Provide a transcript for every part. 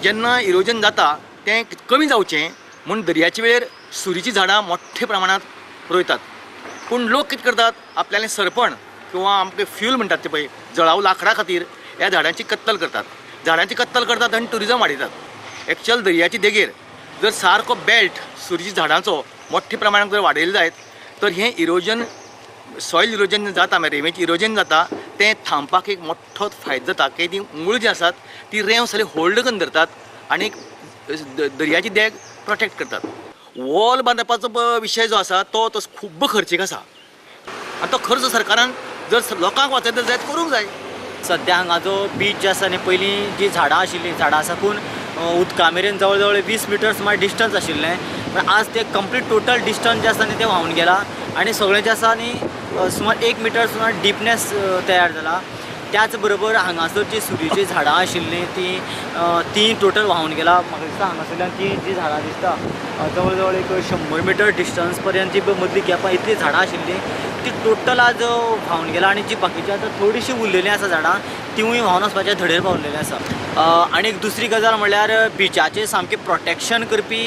जेन्ना इरोजन जाता तें कमी जावचें म्हूण दर्याचे वेळेर सुरीचीं झाडां मोठ्ठे प्रमाणांत रोयतात. पूण लोक कितें करतात, आपल्यालें सरपण किंवा आमकां फ्यूल म्हणटात ते पळय जळाऊ लांकडा खातीर ह्या झाडांची कत्तल करतात. झाडांची कत्तल करतात आनी ट्युरिजम वाडयतात. एक्चुअल दर्याची देगेर जर सारको बेल्ट सुरीची झाडांचो मोठ्ठे प्रमाणांत जर वाडयलो जायत तर हें इरोजन सॉयल इरोजन जाता, रेंवेचें इरोजन जाता तें थांबपाक एक मोठ्ठो फायदो जाता. की ती मूळ जी आसात ती रेंव सगळी होल्ड करून धरतात आनी दर्याची देग प्रोटेक्ट करतात. वॉल बांदपाचो विशय जो आसा तो खूब खर्चीक आसा आनी तो खर्च सरकारान जर लोकांक वाचयता जायत करूंक जाय. सद्या हांगा जो बीच जे आसा न्ही, पयलीं जी झाडां आशिल्लीं, झाडां साकून उदका मेरेन जवळ जवळ 20 मिटर सुमार डिस्टन्स आशिल्लें, पण आज ते कंप्लीट टोटल डिस्टन्स जे आसा न्ही तें व्हांवन गेलां आनी सगळें जें आसा न्ही सुमार 1 मिटर सुमार डिपनेस तयार जाला. त्याच बरोबर हांगासर जी सुरीचीं झाडां आशिल्लीं ती टोटल व्हांवन गेला. म्हाका दिसता हांगासरल्यान ती जी झाडां दिसता जवळ जवळ एक 100 मिटर डिस्टन्स पर्यंत जी मदली गॅपां इतली झाडां आशिल्लीं ती टोटल आज व्हांवन गेला आनी जी बाकीची आतां थोडीशीं उरलेलीं आसा झाडां तिवूय व्हांवन वचपाच्या धडेर पावलेलीं आसा. आनी एक दुसरी गजाल म्हणल्यार बिचाचें सामकें प्रोटेक्शन करपी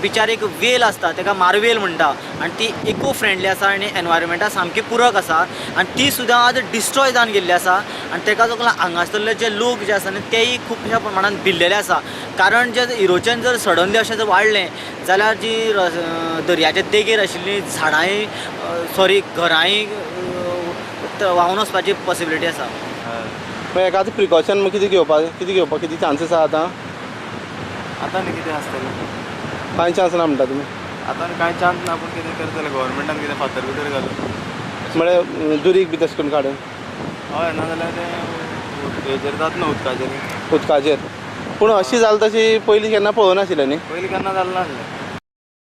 बिचार एक वेल आसता ताका मार्वेल म्हणटा आनी ती इको फ्रेंडली आसा आनी एनवायरमेंटाक सामकी पुरक आसा आनी ती सुद्दां आज डिस्ट्रॉय जावन गेल्ली आसा आनी ताका लागून हांगासरले जे लोक जे आसा न्ही तेय खुबश्या प्रमाणांत भिल्लेले आसा. कारण जे इरोजन जर सडनली अशें जर वाडलें जाल्यार जी दर्याच्या देगेर आशिल्लीं झाडांय घरांय व्हांवन वचपाची पॉसिबिलिटी आसा. हेका आतां प्रिकॉशन कितें घेवपाक कितें चान्सीस आसा आतां न्ही कितें आसतलें, कांय चान्स ना म्हणटा तुमी? आतां कांय चान्स ना, पूण कितें करतले गव्हर्मेंटान कितें फातर भितर घालून म्हळ्यार दुरीक बी तशें करून काडून हय नाजाल्यार तें हेजेर जाता न्हू उदकाचेर. उदकाचेर. पूण अशी जाल तशी पयलीं केन्ना पळोवनाशिल्लें न्ही? पयलीं केन्ना जालें नासलें.